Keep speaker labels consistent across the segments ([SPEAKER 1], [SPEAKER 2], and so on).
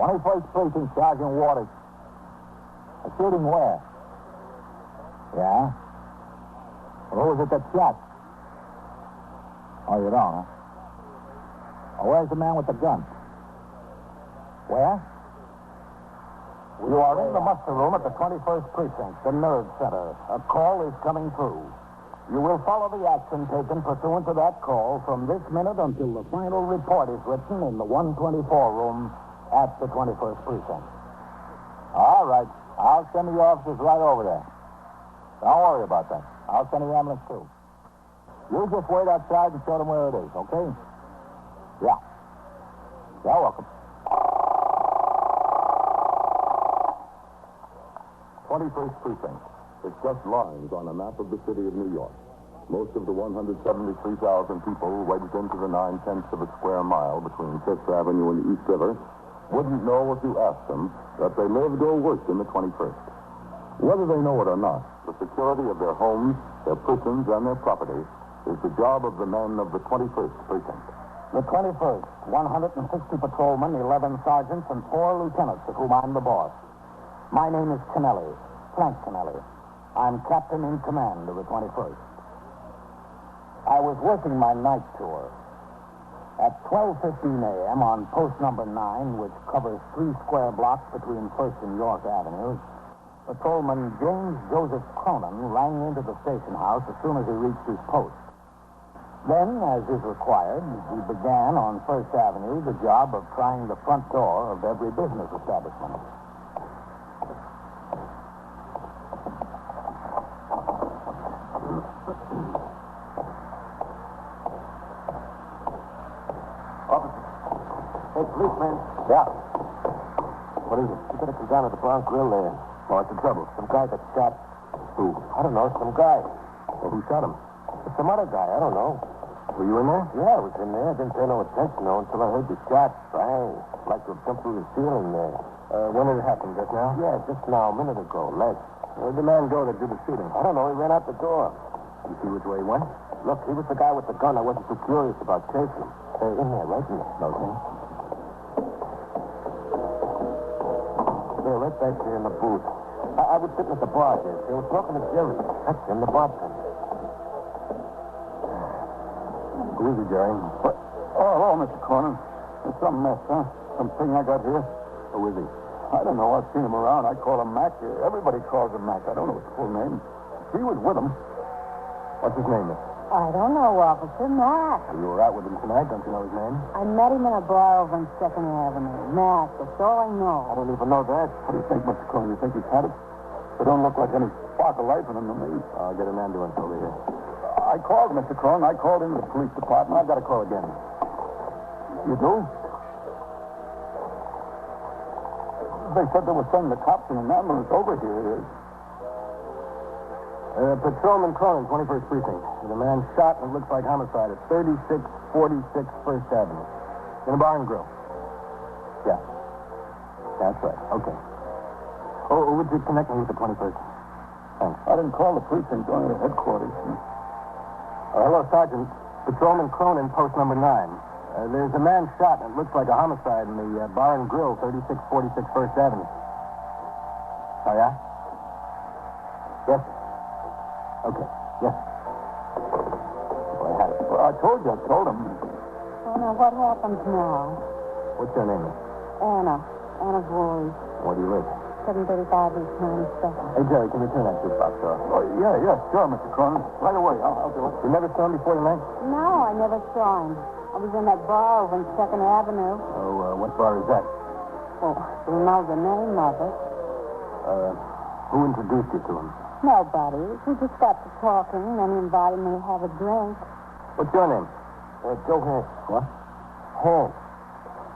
[SPEAKER 1] 21st Precinct, Sergeant Waters. A shooting where? Yeah? Well, who was it that shot? Oh, you don't, huh? Oh, where's the man with the gun? Where? You are in the muster room at the 21st Precinct, the nerve center. A call is coming through. You will follow the action taken pursuant to that call from this minute until the final report is written in the 124 room at the 21st Precinct. All right. I'll send the officers right over there. Don't worry about that. I'll send the ambulance, too. You just wait outside and show them where it is, okay? Yeah. You're welcome.
[SPEAKER 2] 21st Precinct. It's just lines on a map of the city of New York. Most of the 173,000 people wedged into the 9/10 of a square mile between Fifth Avenue and the East River wouldn't know if you asked them that they lived or worked in the 21st. Whether they know it or not, the security of their homes, their prisons, and their property is the job of the men of the 21st Precinct.
[SPEAKER 1] The 21st, 160 patrolmen, 11 sergeants, and 4 lieutenants, of whom I'm the boss. My name is Kennelly, Frank Kennelly. I'm captain in command of the 21st. I was working my night tour. At 12:15 a.m. on post number 9, which covers 3 square blocks between 1st and York Avenues, patrolman James Joseph Cronin rang into the station house as soon as he reached his post. Then, as is required, he began on 1st Avenue the job of trying the front door of every business establishment.
[SPEAKER 3] Hey, policeman.
[SPEAKER 1] Yeah.
[SPEAKER 3] What is it? You better come down to the Bronx Grill there.
[SPEAKER 1] What's the trouble?
[SPEAKER 3] Some guy got shot.
[SPEAKER 1] Who?
[SPEAKER 3] I don't know, some guy.
[SPEAKER 1] Well, who shot him?
[SPEAKER 3] It's some other guy, I don't know.
[SPEAKER 1] Were you in there?
[SPEAKER 3] Yeah, I was in there. I didn't pay no attention, though, until I heard the shot. Bang. Like to have jumped through the ceiling there.
[SPEAKER 1] When did it happen? Just now?
[SPEAKER 3] Yeah, just now, a minute ago. Less.
[SPEAKER 1] Where'd the man go that did the shooting?
[SPEAKER 3] I don't know. He ran out the door.
[SPEAKER 1] You see which way he went?
[SPEAKER 3] Look, he was the guy with the gun. I wasn't too curious about chasing. In there, right in there.
[SPEAKER 1] Okay.
[SPEAKER 3] There, right back there in the booth. I was sitting at the bar there. They were talking to Jerry. That's him, the bartender.
[SPEAKER 1] Who is he, Jerry?
[SPEAKER 4] What? Oh, hello, Mr. Cronin. It's some mess, huh? Something I got here.
[SPEAKER 1] Who is he?
[SPEAKER 4] I don't know. I've seen him around. I call him Mac. Everybody calls him Mac. I don't know his full name. He was with him.
[SPEAKER 1] What's his name, miss?
[SPEAKER 5] I don't know, Officer. Mac.
[SPEAKER 1] You were out with him tonight. Don't you know his name?
[SPEAKER 5] I met him in a bar over on 2nd Avenue. Mac, that's all I know.
[SPEAKER 4] I don't even know that. What do you think, Mr. Cronin? You think he's had it? They don't look like any spark of life in them to me.
[SPEAKER 1] I'll get an ambulance over here.
[SPEAKER 4] I called, Mr. Cronin. I called into the police department.
[SPEAKER 1] I've got to call again.
[SPEAKER 4] You do? They said they were sending the cops in an ambulance over here.
[SPEAKER 1] Patrolman Cronin, 21st Precinct. There's a man shot and it looks like homicide at 3646 1st Avenue. In a bar and grill. Yeah. That's right. Okay. Oh, would you connect me with the 21st? Thanks.
[SPEAKER 4] I didn't call the precinct, only the headquarters.
[SPEAKER 1] Hello, Sergeant. Patrolman Cronin, post number 9. There's a man shot and it looks like a homicide in the bar and grill, 3646 1st Avenue. Oh, yeah? Yes. Okay. Yes. Well, I had it.
[SPEAKER 4] Well, I told him.
[SPEAKER 5] Well, now, what happens now?
[SPEAKER 1] What's your name, miss?
[SPEAKER 5] Anna. Anna Voorhees.
[SPEAKER 1] Where do you live?
[SPEAKER 5] 735 East 92nd.
[SPEAKER 1] Hey, Jerry, can you turn that jukebox off?
[SPEAKER 4] Oh, yeah, sure, Mr. Cronin. Right away. I'll do it.
[SPEAKER 1] You never saw him before tonight?
[SPEAKER 5] No, I never saw him. I was in that bar over on 2nd Avenue.
[SPEAKER 1] Oh, what bar is that?
[SPEAKER 5] Oh, you know the name of it.
[SPEAKER 1] Who introduced you to him?
[SPEAKER 5] Nobody. We just got to talking, and then he invited me to have a drink.
[SPEAKER 1] What's your name?
[SPEAKER 3] Joe Hank.
[SPEAKER 1] What?
[SPEAKER 3] Hank.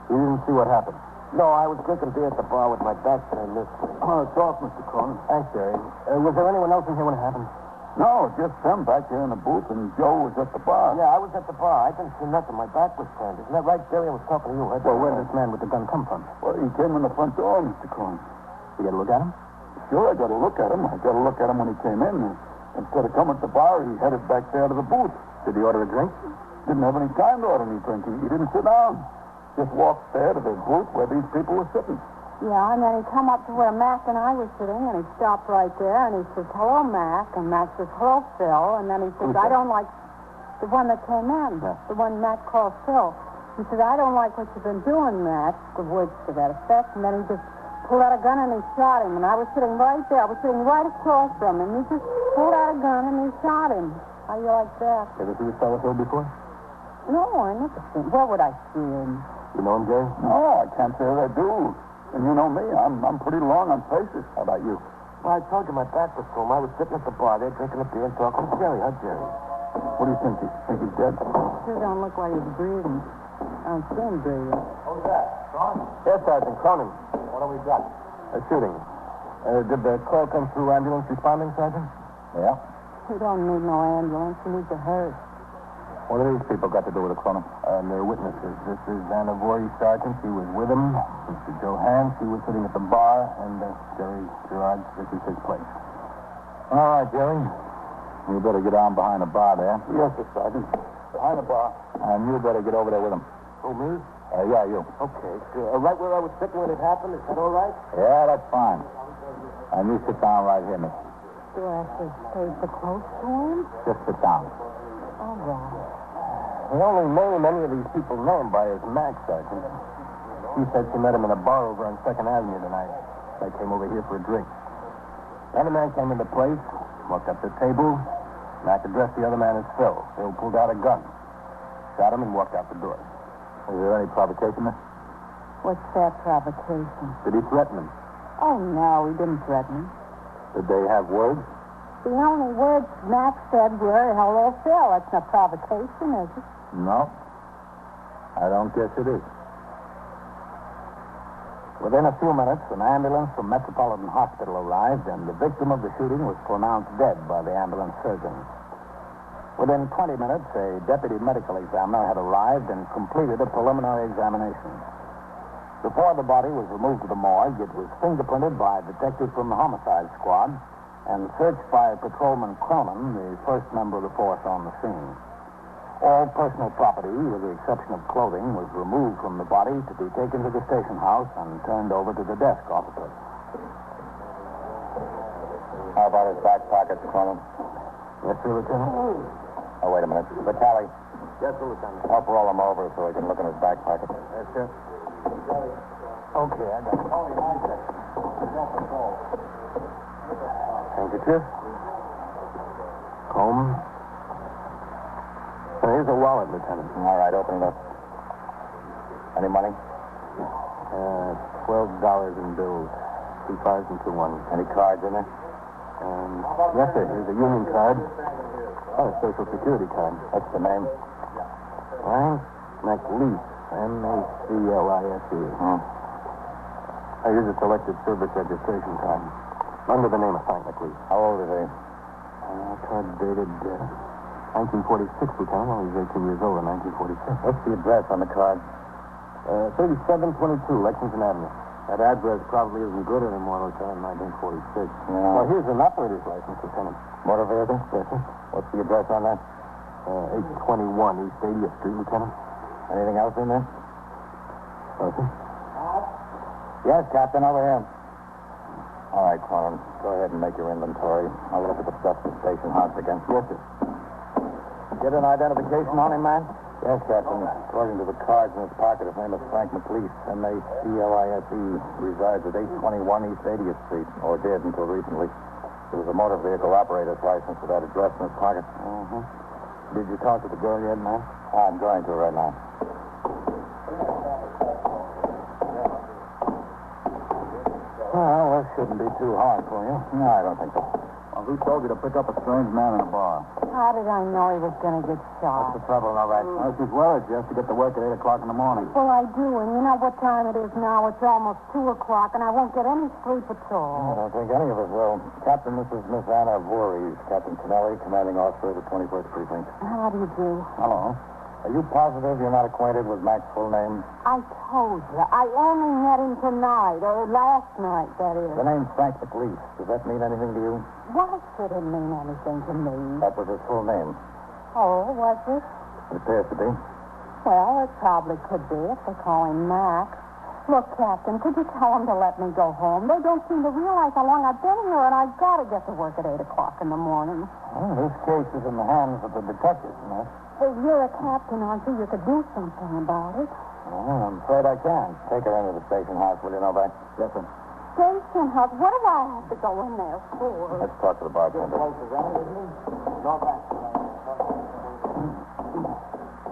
[SPEAKER 1] You didn't see what happened?
[SPEAKER 3] No, I was drinking beer at the bar with my back turned this way.
[SPEAKER 4] Oh, talk, Mr. Cronin.
[SPEAKER 1] Thanks, Jerry. Was there anyone else in here when it happened?
[SPEAKER 4] No, just them back here in the booth, and Joe was at the bar.
[SPEAKER 3] Yeah, I was at the bar. I didn't see nothing. My back was turned. Isn't that right, Jerry? I was talking to you.
[SPEAKER 1] Well, where did this man with the gun come from?
[SPEAKER 4] Well, he came in the front door, Mr. Cronin.
[SPEAKER 1] You get a look at him?
[SPEAKER 4] Sure, I got to look at him. I got to look at him when he came in. Instead of coming to the bar, he headed back there to the booth.
[SPEAKER 1] Did he order a drink?
[SPEAKER 4] Didn't have any time to order any drink. He didn't sit down. Just walked there to the group where these people were sitting.
[SPEAKER 5] Yeah, and then he come up to where Mac and I were sitting, and he stopped right there, and he says, hello, Mac. And Mac says, hello, Phil. And then he says, I don't like the one that came in, the one Mac called Phil. He said, I don't like what you've been doing, Mac, the words to that effect. And then he just pulled out a gun and he shot him. And I was sitting right there. I was sitting right across from him. He just pulled out a gun and he shot him. How you like that?
[SPEAKER 3] Ever see this fellow Phil before?
[SPEAKER 5] No, I never seen him. Where would I see him?
[SPEAKER 3] You know him, Jerry?
[SPEAKER 4] No, I can't say that I do. And you know me, I'm pretty long on faces.
[SPEAKER 3] How about you? Well, I told you my back was to him. I was sitting at the bar there drinking a beer and talking to Jerry. Huh, Jerry?
[SPEAKER 4] What do you think? Think he's dead?
[SPEAKER 5] Sure don't look like he's breathing. I don't see him breathing.
[SPEAKER 3] Who's that? Cronin? Yes, Sergeant. Cronin. What do we got? A shooting. Did the call come through ambulance responding, Sergeant?
[SPEAKER 1] Yeah?
[SPEAKER 5] He don't need no ambulance. He needs a hearse.
[SPEAKER 1] What do these people got to do with it, Cronin?
[SPEAKER 3] They're witnesses. This is Anna Voorhees, Sergeant. She was with him. Mr. Joe Hans, he was sitting at the bar. And Jerry Gerard, this is his place.
[SPEAKER 1] All right, Jerry. You better get down behind the bar there.
[SPEAKER 4] Yes, sir, Sergeant. Behind the bar.
[SPEAKER 1] And you better get over there with him.
[SPEAKER 3] Oh, me?
[SPEAKER 1] Yeah, you.
[SPEAKER 3] Okay. Right where I was sitting when it happened, is that all right?
[SPEAKER 1] Yeah, that's fine. And you sit down right here, miss.
[SPEAKER 5] Do I have to stay so close to him?
[SPEAKER 1] Just sit down.
[SPEAKER 5] All right.
[SPEAKER 3] The only name any of these people know him by is Mac, Sergeant. She said she met him in a bar over on 2nd Avenue tonight. They came over here for a drink. Then a man came into place, walked up to the table. Mac addressed the other man as Phil. Phil pulled out a gun, shot him, and walked out the door.
[SPEAKER 1] Was there any provocation, miss?
[SPEAKER 5] What's that provocation?
[SPEAKER 1] Did he threaten him?
[SPEAKER 5] Oh, no, he didn't threaten him.
[SPEAKER 1] Did they have words?
[SPEAKER 5] The only words Mac said were, hello, Phil. That's not provocation, is it?
[SPEAKER 1] No. I don't guess it is.
[SPEAKER 3] Within a few minutes, an ambulance from Metropolitan Hospital arrived, and the victim of the shooting was pronounced dead by the ambulance surgeon. Within 20 minutes, a deputy medical examiner had arrived and completed a preliminary examination. Before the body was removed to the morgue, it was fingerprinted by a detective from the homicide squad and searched by Patrolman Cronin, the first member of the force on the scene. All personal property, with the exception of clothing, was removed from the body to be taken to the station house and turned over to the desk officer.
[SPEAKER 1] How about his back pockets, Cronin?
[SPEAKER 3] Yes, sir, Lieutenant?
[SPEAKER 1] Oh, wait a minute. Vitale,
[SPEAKER 3] Yes, sir, Lieutenant.
[SPEAKER 1] help roll him over so he can look in his back pocket.
[SPEAKER 3] Yes, sir. Okay, I got it. Handkerchief. Comb. Here's a wallet, Lieutenant.
[SPEAKER 1] All right, open it up. Any money?
[SPEAKER 3] $12 in bills. 2 5s and 2 1s.
[SPEAKER 1] Any cards in there?
[SPEAKER 3] Yes, sir. Here's a union card. Oh, a Social Security card.
[SPEAKER 1] What's the name?
[SPEAKER 3] Frank McLeese. M-A-C-L-I-S-E. Here's a selected service registration card. Under the name of Frank McLeese.
[SPEAKER 1] How old is he?
[SPEAKER 3] Card dated 1946, Lieutenant. Well, he's 18 years old in 1946.
[SPEAKER 1] What's the address on the card?
[SPEAKER 3] 3722 Lexington Avenue. That address probably isn't good anymore, Lieutenant, 1946.
[SPEAKER 1] Yeah.
[SPEAKER 3] Well, here's an operator's license, Lieutenant.
[SPEAKER 1] Motor vehicle?
[SPEAKER 3] Yes, sir.
[SPEAKER 1] What's the address on that?
[SPEAKER 3] 821 East 80th Street, Lieutenant.
[SPEAKER 1] Anything else in there?
[SPEAKER 3] Yes, sir.
[SPEAKER 1] Yes, Captain, over here. All right, Cronin. Go ahead and make your inventory. I'll look at the stuff at the station house again.
[SPEAKER 3] Yes, sir.
[SPEAKER 1] Get an identification on him, man? Yes, Captain. According to the cards in his pocket, his name is Frank McLeese. M-A-C-L-I-S-E. Resides at 821 East 80th Street, or did until recently. There was a motor vehicle operator's license with that address in his pocket.
[SPEAKER 3] Mm-hmm. Did you talk to the girl yet, man?
[SPEAKER 1] I'm going to right now.
[SPEAKER 3] Well, this shouldn't be too hard for you.
[SPEAKER 1] No, I don't think so.
[SPEAKER 4] Well, who told you to pick up a strange man in a bar?
[SPEAKER 5] How did I know he was going to get shot?
[SPEAKER 3] What's the trouble, all right?
[SPEAKER 4] Well, she's worried you have to get to work at 8 o'clock in the morning.
[SPEAKER 5] Well, I do, and you know what time it is now? It's almost 2 o'clock, and I won't get any sleep at
[SPEAKER 1] I
[SPEAKER 5] all.
[SPEAKER 1] don't think any of us will. Captain, this is Miss Anna Voorhees. Captain Kennelly, commanding officer of the 21st Precinct.
[SPEAKER 5] How do you do?
[SPEAKER 1] Hello. Are you positive you're not acquainted with Mac's full name?
[SPEAKER 5] I told you. I only met him tonight, or last night, that is.
[SPEAKER 1] The name's Frank McLeese. Does that mean anything to you?
[SPEAKER 5] Why should it mean anything to me?
[SPEAKER 1] That was his full name.
[SPEAKER 5] Oh, was it?
[SPEAKER 1] It appears to be.
[SPEAKER 5] Well, it probably could be if they call him Mac. Look, Captain, could you tell them to let me go home? They don't seem to realize how long I've been here, and I've got to get to work at 8 o'clock in the morning.
[SPEAKER 3] Well, this case is in the hands of the detectives, miss.
[SPEAKER 5] Hey, you're a captain, aren't you? You could do something about it.
[SPEAKER 3] Well, I'm afraid I can't. Take her into the station house, will you, Novak? Yes, sir.
[SPEAKER 5] Station house? What do I have to go in there for?
[SPEAKER 3] Let's talk to the bartender.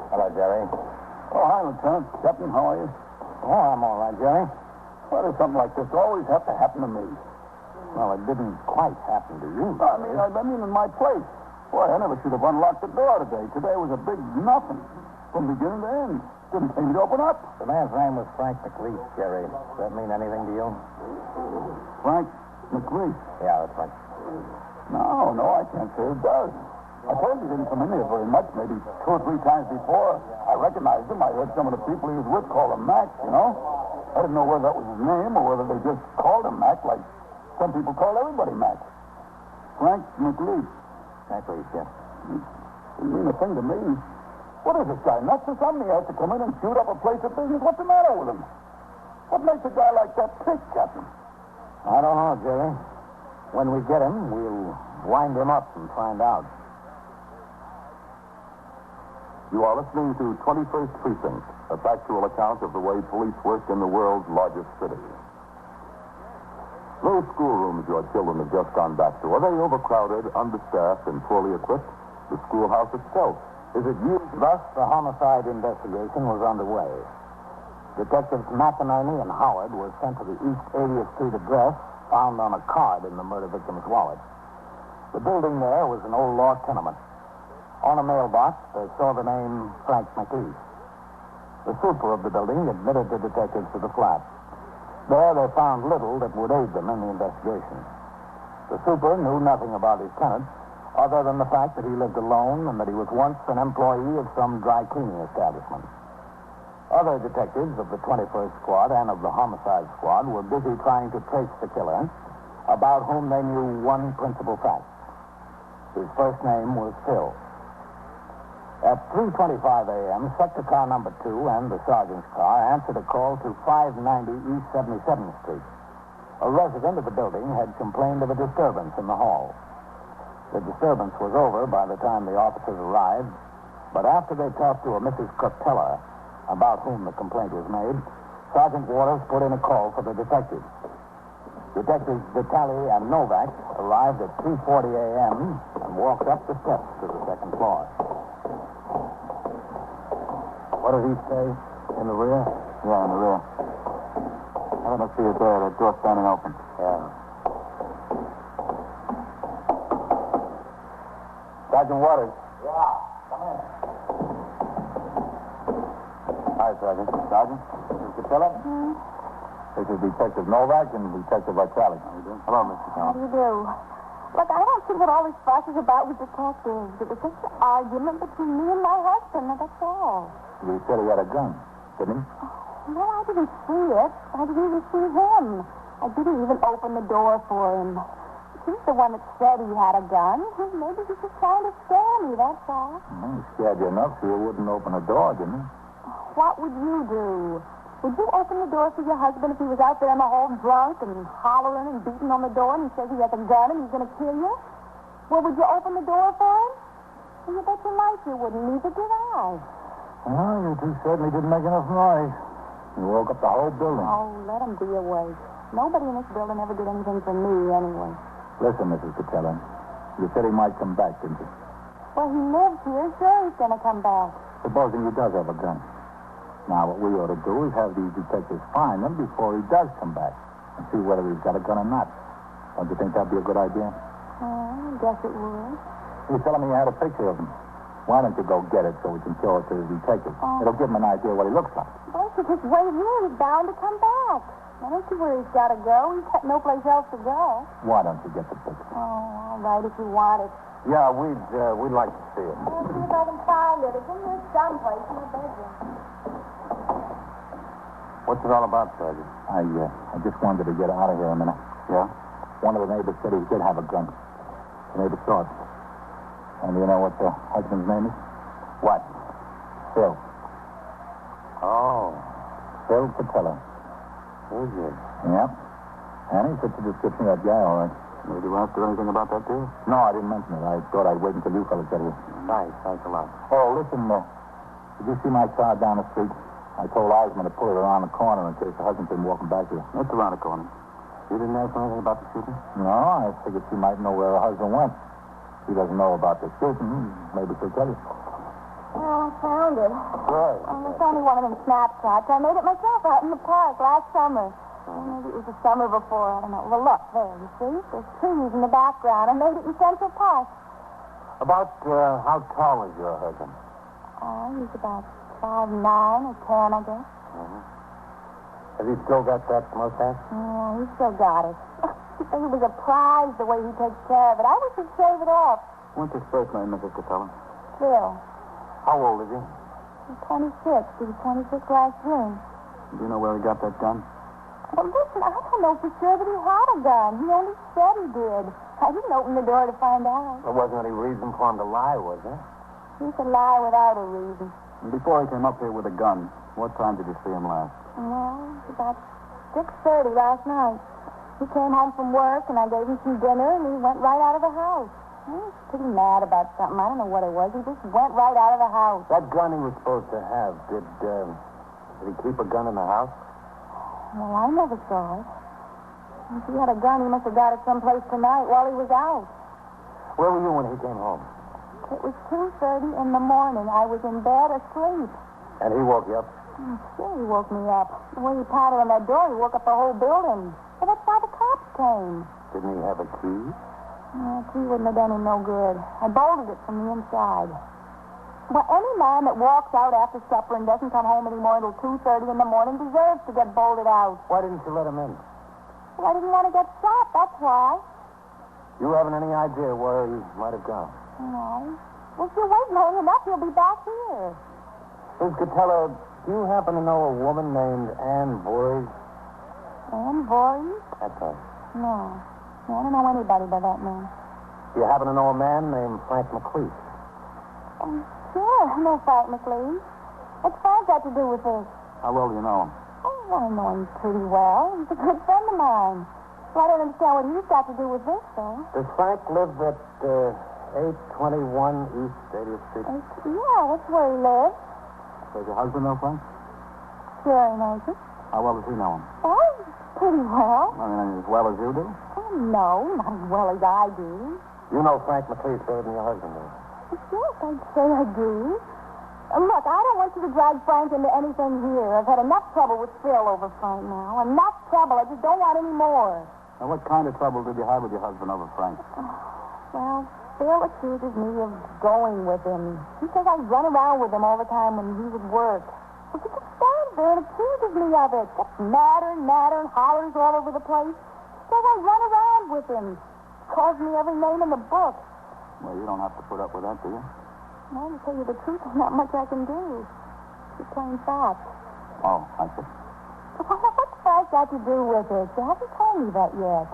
[SPEAKER 3] Hello, Jerry.
[SPEAKER 4] Oh, hi, Lieutenant. Captain, how are you?
[SPEAKER 3] Oh, I'm all right, Jerry.
[SPEAKER 4] Why does something like this always have to happen to me?
[SPEAKER 3] Well, it didn't quite happen to you.
[SPEAKER 4] I mean, in my place. Boy, I never should have unlocked the door today. Today was a big nothing from beginning to end. Didn't seem to open up.
[SPEAKER 3] The man's name was Frank McLeese, Jerry. Does that mean anything to you?
[SPEAKER 4] Frank McLeese?
[SPEAKER 3] Yeah, that's right.
[SPEAKER 4] No, I can't say it does. I told you he didn't come in here very much, maybe 2 or 3 times before. I recognized him. I heard some of the people he was with call him Mac, you know? I didn't know whether that was his name or whether they just called him Mac like some people call everybody Mac. Frank McLeese.
[SPEAKER 3] Exactly, yes.
[SPEAKER 4] Didn't mean a thing to me. What is this guy, nuts or something? He has to come in and shoot up a place of business? What's the matter with him? What makes a guy like that tick, Captain?
[SPEAKER 3] I don't know, Jerry. When we get him, we'll wind him up and find out.
[SPEAKER 2] You are listening to 21st Precinct, a factual account of the way police work in the world's largest city. Those schoolrooms your children have just gone back to, are they overcrowded, understaffed, and poorly equipped? The schoolhouse itself, is it used?
[SPEAKER 3] Thus, the homicide investigation was underway. Detectives McInerney and Howard were sent to the East 80th Street address found on a card in the murder victim's wallet. The building there was an old law tenement. On a mailbox, they saw the name Frank McLeese. The super of the building admitted the detectives to the flat. There, they found little that would aid them in the investigation. The super knew nothing about his tenant, other than the fact that he lived alone and that he was once an employee of some dry cleaning establishment. Other detectives of the 21st Squad and of the Homicide Squad were busy trying to trace the killer, about whom they knew one principal fact. His first name was Phil. At 3:25 a.m., sector car number 2 and the sergeant's car answered a call to 590 East 77th Street. A resident of the building had complained of a disturbance in the hall. The disturbance was over by the time the officers arrived, but after they talked to a Mrs. Cortella, about whom the complaint was made, Sergeant Waters put in a call for the detectives. Detectives Vitale and Novak arrived at 3:40 a.m. and walked up the steps to the second floor. What did he say? In the rear?
[SPEAKER 1] Yeah, in the rear. I don't see it there. That door's standing open.
[SPEAKER 3] Yeah. Sergeant Waters.
[SPEAKER 1] Yeah, come in.
[SPEAKER 3] Hi, Sergeant.
[SPEAKER 1] Sergeant, Mrs. Catilla? This is Detective Novak and Detective Vitale. How you doing? Hello, Mr.
[SPEAKER 5] How do you do? Look, I don't see what all this fuss is about with detectives. It was just an argument between me and my husband, and that's all.
[SPEAKER 1] You said he had a gun, didn't he?
[SPEAKER 5] No, I didn't see it. I didn't even see him. I didn't even open the door for him. He's the one that said he had a gun. Maybe he was just trying to scare me, that's all.
[SPEAKER 1] Well, he scared you enough so you wouldn't open the door, didn't he?
[SPEAKER 5] What would you do? Would you open the door for your husband if he was out there in the hall drunk and hollering and beating on the door and he says he has a gun and he's going to kill you? Well, would you open the door for him? Well, you bet your life you wouldn't. Neither did I.
[SPEAKER 1] Well, you two certainly didn't make enough noise. You woke up the whole building.
[SPEAKER 5] Oh, let him be awake. Nobody in this building ever did anything for me anyway.
[SPEAKER 1] Listen, Mrs. Catella, you said he might come back, didn't you?
[SPEAKER 5] Well, he lives here. Sure, he's going to come back.
[SPEAKER 1] Supposing he does have a gun. Now, what we ought to do is have these detectives find him before he does come back and see whether he's got a gun or not. Don't you think that'd be a good idea?
[SPEAKER 5] I guess it would.
[SPEAKER 1] You're telling me you had a picture of him. Why don't you go get it so we can show it to the detective?
[SPEAKER 5] Oh.
[SPEAKER 1] It'll give him an idea what he looks like.
[SPEAKER 5] Well, you just wait here. He's bound to come back. I don't see where he's got to go. He's got no place else to go.
[SPEAKER 1] Why don't you get the picture?
[SPEAKER 5] Oh, all right, if you want it.
[SPEAKER 3] Yeah, we'd like to see it.
[SPEAKER 5] I'll see if I can find it. It's in here someplace in the bedroom.
[SPEAKER 3] What's it all about, Sergeant?
[SPEAKER 1] I just wanted to get out of here a minute.
[SPEAKER 3] Yeah?
[SPEAKER 1] One of the neighbors said he did have a gun. The neighbor saw it. And you know what the husband's name is?
[SPEAKER 3] What?
[SPEAKER 1] Phil. Bill Patella.
[SPEAKER 3] Is it?
[SPEAKER 1] Yep. And he fits the description of that guy, all right.
[SPEAKER 2] Did you ask her anything about that, dear?
[SPEAKER 1] No, I didn't mention it. I thought I'd wait until you fellas got here.
[SPEAKER 3] Thanks a lot.
[SPEAKER 1] Oh, listen, did you see my car down the street? I told Osmond to pull it around the corner in case the husband's been walking back here.
[SPEAKER 2] It's around the corner. You didn't ask her anything about the shooting?
[SPEAKER 1] No, I figured she might know where her husband went. She doesn't know about the shooting. Maybe she'll tell you.
[SPEAKER 5] Well, I found it.
[SPEAKER 1] Right.
[SPEAKER 5] It's only one of them snapshots. I made it myself out in the park last summer. Well, maybe it was the summer before. I don't know. Well, look, there, you see? There's trees in the background. I made it in Central Park.
[SPEAKER 3] About how tall is your husband?
[SPEAKER 5] Oh, he's about 5'9" or 10, I guess.
[SPEAKER 3] Has he still got that mustache?
[SPEAKER 5] Yeah, he's still got it. He was a prize the way he takes care of it. I wish he'd shave it off.
[SPEAKER 2] What's his first name, Mrs. Catella?
[SPEAKER 5] Phil.
[SPEAKER 3] How old is he?
[SPEAKER 5] He's 26. He was 26 last June.
[SPEAKER 2] Do you know where he got that gun?
[SPEAKER 5] Well, listen, I don't know for sure that he had a gun. He only said he did. I didn't open the door to find out.
[SPEAKER 3] There wasn't any reason for him to lie, was there?
[SPEAKER 5] He could lie without a reason.
[SPEAKER 2] And before he came up here with a gun, what time did you see him last?
[SPEAKER 5] Well, it was about 6:30 last night. He came home from work, and I gave him some dinner, and he went right out of the house. He was pretty mad about something. I don't know what it was. He just went right out of the house.
[SPEAKER 3] That gun he was supposed to have, did he keep a gun in the house?
[SPEAKER 5] Well, I never saw it. If he had a gun, he must have got it someplace tonight while he was out.
[SPEAKER 3] Where were you when he came home?
[SPEAKER 5] It was 2:30 in the morning. I was in bed asleep.
[SPEAKER 3] And he woke you up?
[SPEAKER 5] Sure, he woke me up. The way he pounded on that door, he woke up the whole building. Well, that's why the cops came.
[SPEAKER 3] Didn't he have a key?
[SPEAKER 5] The key wouldn't have done him no good. I bolted it from the inside. Well, any man that walks out after supper and doesn't come home anymore until 2:30 in the morning deserves to get bolted out.
[SPEAKER 3] Why didn't you let him in?
[SPEAKER 5] Well, I didn't want to get shot, that's why.
[SPEAKER 3] You haven't any idea where he might have gone?
[SPEAKER 5] No. Well, if you're waiting long enough, he'll be back here.
[SPEAKER 3] Miss Catella, do you happen to know a woman named Ann Voorhees?
[SPEAKER 5] Ann Voorhees?
[SPEAKER 3] That's right.
[SPEAKER 5] No. I don't know anybody by that name.
[SPEAKER 3] Do you happen to know a man named Frank McLeish?
[SPEAKER 5] Sure, I know Frank McLean. What's Frank got to do with this?
[SPEAKER 2] How well do you know him?
[SPEAKER 5] Oh, I know him pretty well. He's a good friend of mine. Well, I don't understand what he's got to do with this, though.
[SPEAKER 3] Does Frank live at 821 East 80th Street?
[SPEAKER 5] Yeah, that's where he lives.
[SPEAKER 2] Does your husband know Frank?
[SPEAKER 5] Sure he knows it.
[SPEAKER 2] How well does he know him?
[SPEAKER 5] Oh, pretty well.
[SPEAKER 2] I mean, as well as you do?
[SPEAKER 5] Oh, no, not as well as I do.
[SPEAKER 3] You know Frank McLeish better than your husband does.
[SPEAKER 5] Yes, I'd say I do. Look, I don't want you to drag Frank into anything here. I've had enough trouble with Phil over Frank now. Enough trouble. I just don't want any more.
[SPEAKER 2] Now, what kind of trouble did you have with your husband over Frank?
[SPEAKER 5] Well, Phil accuses me of going with him. He says I run around with him all the time when he would work. Well, he just stands there and accuses me of it. Gets madder and madder and hollers all over the place. He says I run around with him. Calls me every name in the book.
[SPEAKER 2] Well, you don't have to put up with that, do you?
[SPEAKER 5] Well, to tell you the truth, there's not much I can do. It's plain fact.
[SPEAKER 2] Oh, I see.
[SPEAKER 5] Well, what's Frank got to do with it? You haven't told me that yet.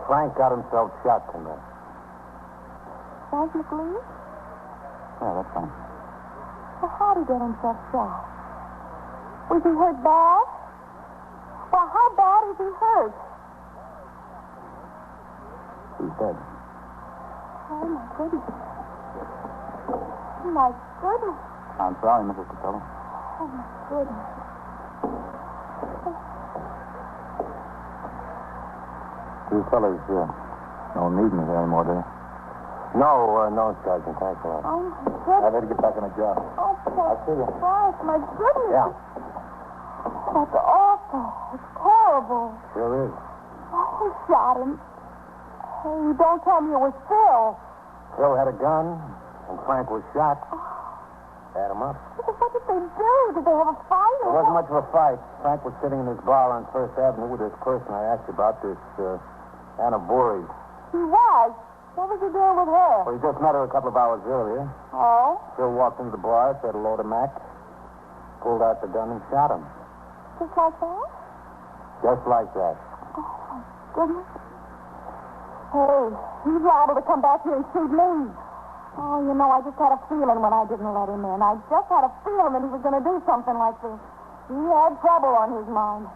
[SPEAKER 3] Frank got himself shot tonight.
[SPEAKER 5] Frank McLean?
[SPEAKER 2] Yeah, that's fine.
[SPEAKER 5] Well, how'd he get himself shot? Was he hurt bad? Well, how bad is he hurt?
[SPEAKER 2] He's dead.
[SPEAKER 5] Oh, my goodness. Oh, my goodness.
[SPEAKER 2] I'm sorry, Mrs. Catella.
[SPEAKER 5] Oh, my goodness.
[SPEAKER 1] You fellas don't need me here anymore, do you?
[SPEAKER 3] No, Sergeant. Thanks a lot.
[SPEAKER 5] Oh, my
[SPEAKER 1] I
[SPEAKER 5] goodness.
[SPEAKER 1] better get back on the job.
[SPEAKER 5] Oh, poor
[SPEAKER 1] I'll see you.
[SPEAKER 5] Frank, my goodness.
[SPEAKER 3] Yeah,
[SPEAKER 5] That's awful. It's terrible.
[SPEAKER 3] sure is.
[SPEAKER 5] Oh, who shot him? Hey, don't tell me it was Phil.
[SPEAKER 3] Phil had a gun, and Frank was shot. Had him up.
[SPEAKER 5] What did they do? Did they have a fight?
[SPEAKER 3] There wasn't much of a fight. Frank was sitting in his bar on First Avenue with this person I asked you about, this Anna Voorhees.
[SPEAKER 5] He was. What was he doing with her?
[SPEAKER 3] Well, he just met her a couple of hours earlier.
[SPEAKER 5] Oh?
[SPEAKER 3] Phil walked into the bar, said hello to Mac, pulled out the gun and shot him.
[SPEAKER 5] Just like that?
[SPEAKER 3] Just like that.
[SPEAKER 5] Oh, my goodness. Hey, he's liable to come back here and shoot me. Oh, you know, I just had a feeling when I didn't let him in. I just had a feeling that he was going to do something like this. He had trouble on his mind.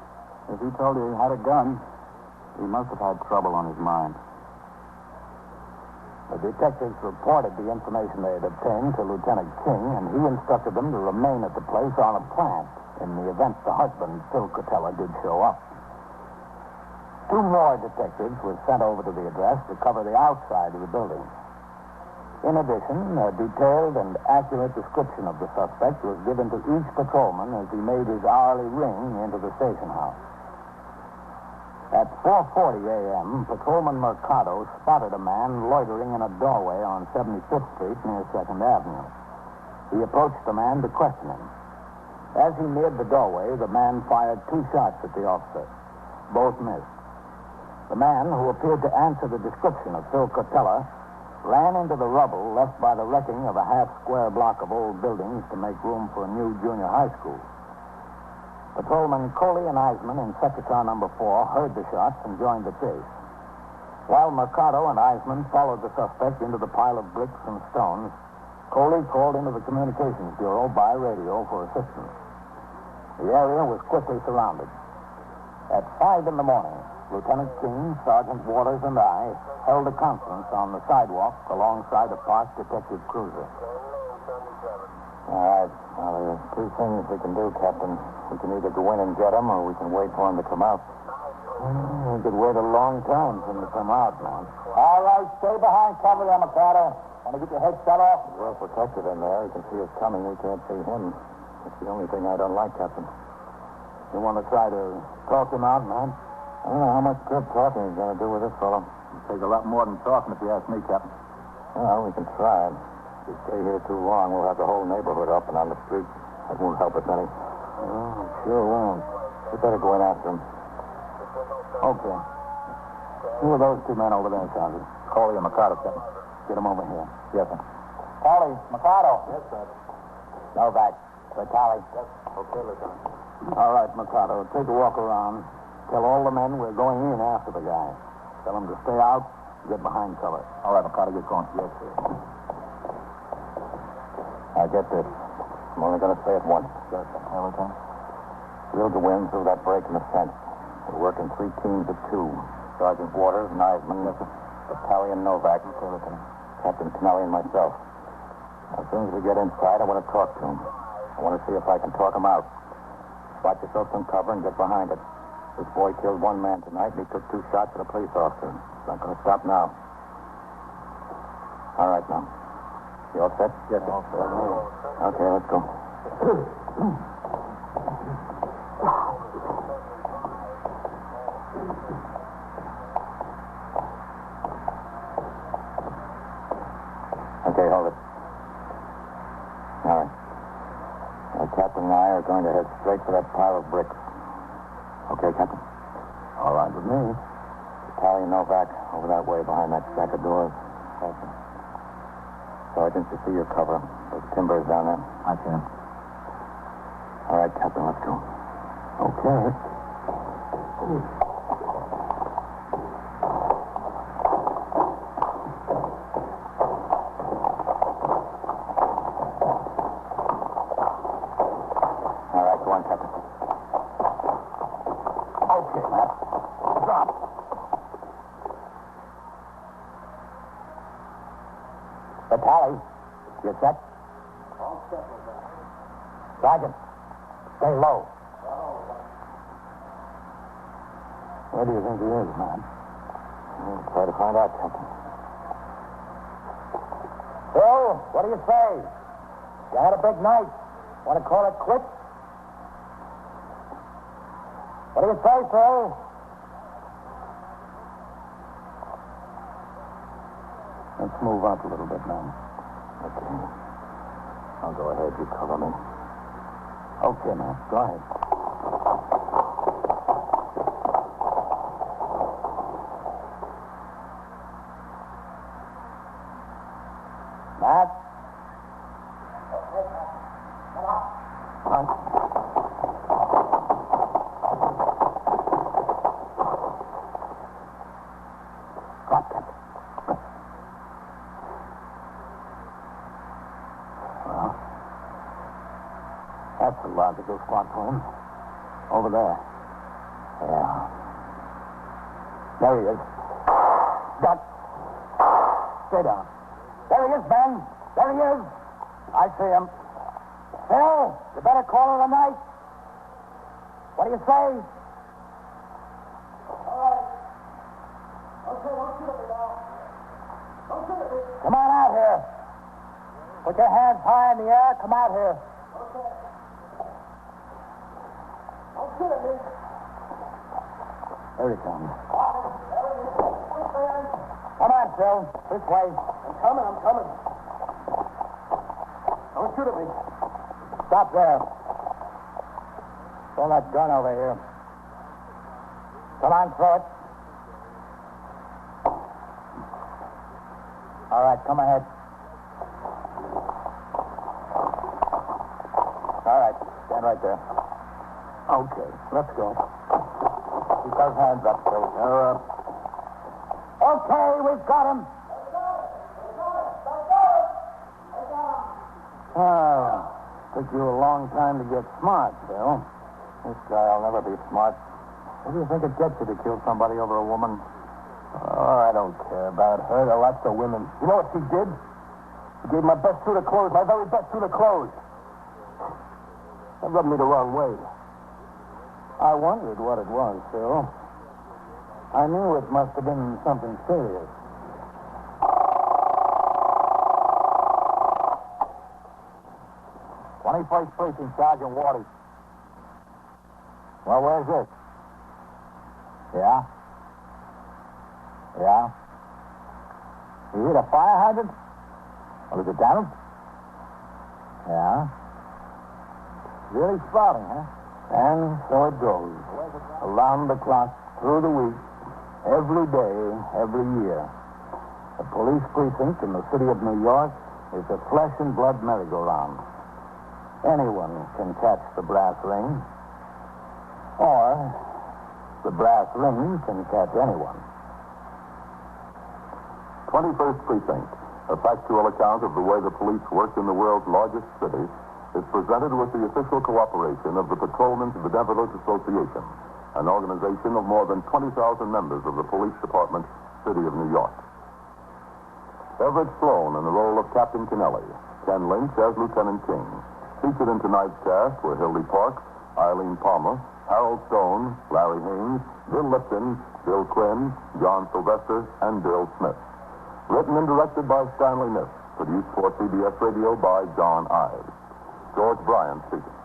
[SPEAKER 3] If he told you he had a gun, he must have had trouble on his mind. The detectives reported the information they had obtained to Lieutenant King, and he instructed them to remain at the place on a plant in the event the husband, Phil Cotella, did show up. 2 more detectives were sent over to the address to cover the outside of the building. In addition, a detailed and accurate description of the suspect was given to each patrolman as he made his hourly ring into the station house. At 4:40 a.m., Patrolman Mercado spotted a man loitering in a doorway on 75th Street near 2nd Avenue. He approached the man to question him. As he neared the doorway, the man fired 2 shots at the officer. Both missed. The man, who appeared to answer the description of Phil Cotella, ran into the rubble left by the wrecking of a half-square block of old buildings to make room for a new junior high school. Patrolmen Coley and Eisman in Secretary number 4 heard the shots and joined the chase. While Mercado and Eisman followed the suspect into the pile of bricks and stones, Coley called into the Communications Bureau by radio for assistance. The area was quickly surrounded. At 5 in the morning, Lieutenant King, Sergeant Waters, and I held a conference on the sidewalk alongside a parked detective cruiser. All right. Well, there are 2 things we can do, Captain. We can either go in and get him, or we can wait for him to come out. We could wait a long time for him to come out, man.
[SPEAKER 1] All right, stay behind cover there, Mercado. Want to get your head shut off?
[SPEAKER 3] He's well protected in there. He can see us coming. We can't see him. That's the only thing I don't like, Captain. You want to try to talk him out, man? I don't know how much good talking he's going to do with this fellow.
[SPEAKER 1] It'll take a lot more than talking, if you ask me, Captain.
[SPEAKER 3] Well, we can try it. If we stay here too long, we'll have the whole neighborhood up and on the street. That won't help us any. Oh, sure won't. We better go in after him. Okay. Who are those 2 men over there, Sergeant?
[SPEAKER 1] Coley and Mercado, Captain.
[SPEAKER 3] Get them over here.
[SPEAKER 1] Yes, sir. Coley, Mercado.
[SPEAKER 3] Yes, sir.
[SPEAKER 1] Novak, Vitali.
[SPEAKER 3] Yes. Okay, Lieutenant. All right, Mercado. Take a walk around. Tell all the men we're going in after the guy. Tell them to stay out, get behind cover.
[SPEAKER 1] All right, Mercado, get going.
[SPEAKER 3] Yes, sir. Now, get this. I'm only going to say it once.
[SPEAKER 1] Yes, sir. Lieutenant.
[SPEAKER 3] We'll go in through that break in the fence. We're working 3 teams of 2. Sergeant Waters and Eisman.
[SPEAKER 1] Yes, sir.
[SPEAKER 3] Battalion Novak.
[SPEAKER 1] Okay, Lieutenant.
[SPEAKER 3] Captain Kennelly and myself. As soon as we get inside, I want to talk to him. I want to see if I can talk him out. Spot yourself some cover and get behind it. This boy killed 1 man tonight, and he took 2 shots at a police officer. It's not going to stop now. All right, now. You all set?
[SPEAKER 1] Yes, sir.
[SPEAKER 3] All set. Okay, let's go. Okay, hold it. All right. The captain and I are going to head straight for that pile of bricks. Okay, Captain?
[SPEAKER 1] All right with me.
[SPEAKER 3] Battalion Novak, over that way behind that stack of doors.
[SPEAKER 1] Okay.
[SPEAKER 3] Sergeant, you see your cover. Those timbers down there.
[SPEAKER 1] I can.
[SPEAKER 3] All right, Captain, let's go.
[SPEAKER 1] Okay.
[SPEAKER 3] All right, go on, Captain.
[SPEAKER 1] Okay, Matt. Drop. Vitali, you set?
[SPEAKER 4] All set with that.
[SPEAKER 1] Sergeant, stay low. Where do you think he is, man?
[SPEAKER 3] We'll try to find out, Captain.
[SPEAKER 1] Phil, what do you say? You had a big night. Want to call it quits? What do you say, Phil?
[SPEAKER 3] Let's move up a little bit now. Okay. I'll go ahead. You cover me.
[SPEAKER 1] Okay, man. Go ahead. Matt? Come on. Got that. Well, that's a logical spot for him.
[SPEAKER 3] Over there. Yeah. There he is. Duck. Stay down. There he is, Ben. There he is. I see him. Phil, you better call it a night. What do you say? All right. Okay, don't shoot at me now. Don't shoot at me. Come on out here. Put your hands high in the air. Come out here. Okay. Don't shoot at me. There he comes. Come on, Phil. This way. I'm coming. Don't shoot at me. Stop there. Throw that gun over here. Come on, throw it. All right, come ahead. All right, stand right there. Okay, let's go. Keep those hands up, Phil. They're up. Okay, we've got him. Oh, took you a long time to get smart, Phil. This guy'll never be smart. What do you think it gets you to kill somebody over a woman? Oh, I don't care about her. There are lots of women. You know what she did? She gave my best suit of clothes, my very best suit of clothes. That rubbed me the wrong way. I wondered what it was, Phil. I knew it must have been something serious.
[SPEAKER 1] First Precinct, Sergeant Waters. Well, where's this? Yeah? Yeah? You hit a fire hydrant? Or is it damaged? Yeah? Really sprouting, huh?
[SPEAKER 3] And so it goes. Around the clock, through the week, every day, every year. The police precinct in the city of New York is a flesh and blood merry-go-round. Anyone can catch the brass ring, or the brass ring can catch anyone.
[SPEAKER 2] 21st Precinct, a factual account of the way the police work in the world's largest city, is presented with the official cooperation of the Patrolmen of the Benevolent Association, an organization of more than 20,000 members of the police department, City of New York. Everett Sloan in the role of Captain Kennelly, Ken Lynch as Lieutenant King. Featured in tonight's cast were Hildy Park, Eileen Palmer, Harold Stone, Larry Haynes, Bill Lipton, Bill Quinn, John Sylvester, and Bill Smith. Written and directed by Stanley Niss. Produced for CBS Radio by John Ives. George Bryant speaking.